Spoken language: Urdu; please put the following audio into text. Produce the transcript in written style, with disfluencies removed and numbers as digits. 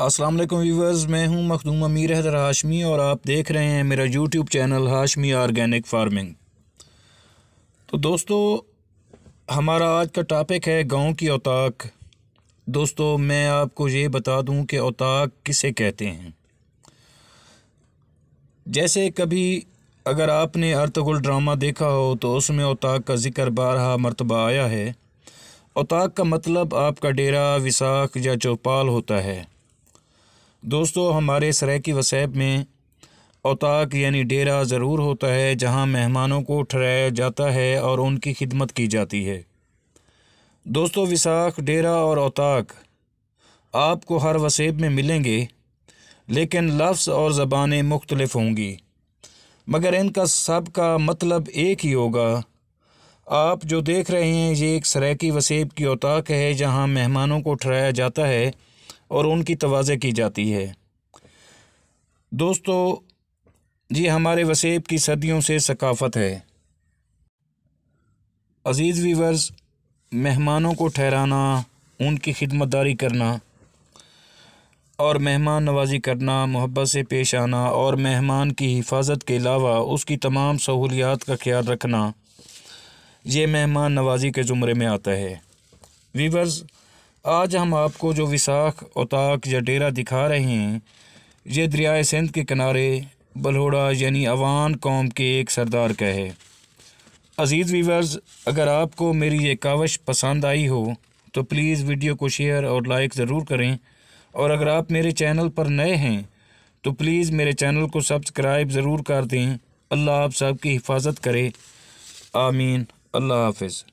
السلام علیکم ویورز، میں ہوں مخدوم امیر حیدر ہاشمی اور آپ دیکھ رہے ہیں میرا YouTube channel Hashmi organic farming. تو دوستو، ہمارا آج کا ٹاپک ہے گاؤں کی اوتاق۔ دوستو، میں آپ کو یہ بتا دوں کہ اوتاق کسے کہتے ہیں۔ جیسے کبھی اگر آپ نے ارطغرل ڈرامہ دیکھا ہو تو اس میں اوتاق کا ذکر بارہا مرتبہ آیا ہے۔ اوتاق کا مطلب آپ کا ڈیرا، وثاق یا چوپال ہوتا ہے۔ دوستو، ہمارے سرائیکی وصیب میں اوتاق یعنی ڈیرا ضرور ہوتا ہے جہاں مہمانوں کو ٹھہرایا جاتا ہے اور ان کی خدمت کی جاتی ہے۔ دوستو، وثاق، ڈیرا اور اوتاق آپ کو ہر وصیب میں ملیں گے، لیکن لفظ اور زبانیں مختلف ہوں گی، مگر ان کا سب کا مطلب ایک ہی ہوگا۔ آپ جو دیکھ رہے ہیں یہ ایک سرائیکی وصیب کی اوتاق ہے جہاں مہمانوں کو ٹھہرایا جاتا ہے اور ان کی تواضع کی جاتی ہے۔ دوستو، یہ ہمارے وصیب کی صدیوں سے ثقافت ہے۔ عزیز ویورز، مہمانوں کو ٹھہرانا، ان کی خدمت داری کرنا اور مہمان نوازی کرنا، محبت سے پیش آنا اور مہمان کی حفاظت کے علاوہ اس کی تمام سہولیات کا خیال رکھنا، یہ مہمان نوازی کے زمرے میں آتا ہے۔ ویورز، آج ہم آپ کو جو وثاق، اوتاق یا ڈیرا دکھا رہے ہیں، یہ دریائے سندھ کے کنارے بلہوڑا یعنی عوان قوم کے ایک سردار کا ہے۔ عزیز ویورز، اگر آپ کو میری یہ کاوش پسند آئی ہو تو پلیز ویڈیو کو شیئر اور لائک ضرور کریں، اور اگر آپ میرے چینل پر نئے ہیں تو پلیز میرے چینل کو سبسکرائب ضرور کر دیں۔ اللہ آپ سب کی حفاظت کرے، آمین۔ اللہ حافظ۔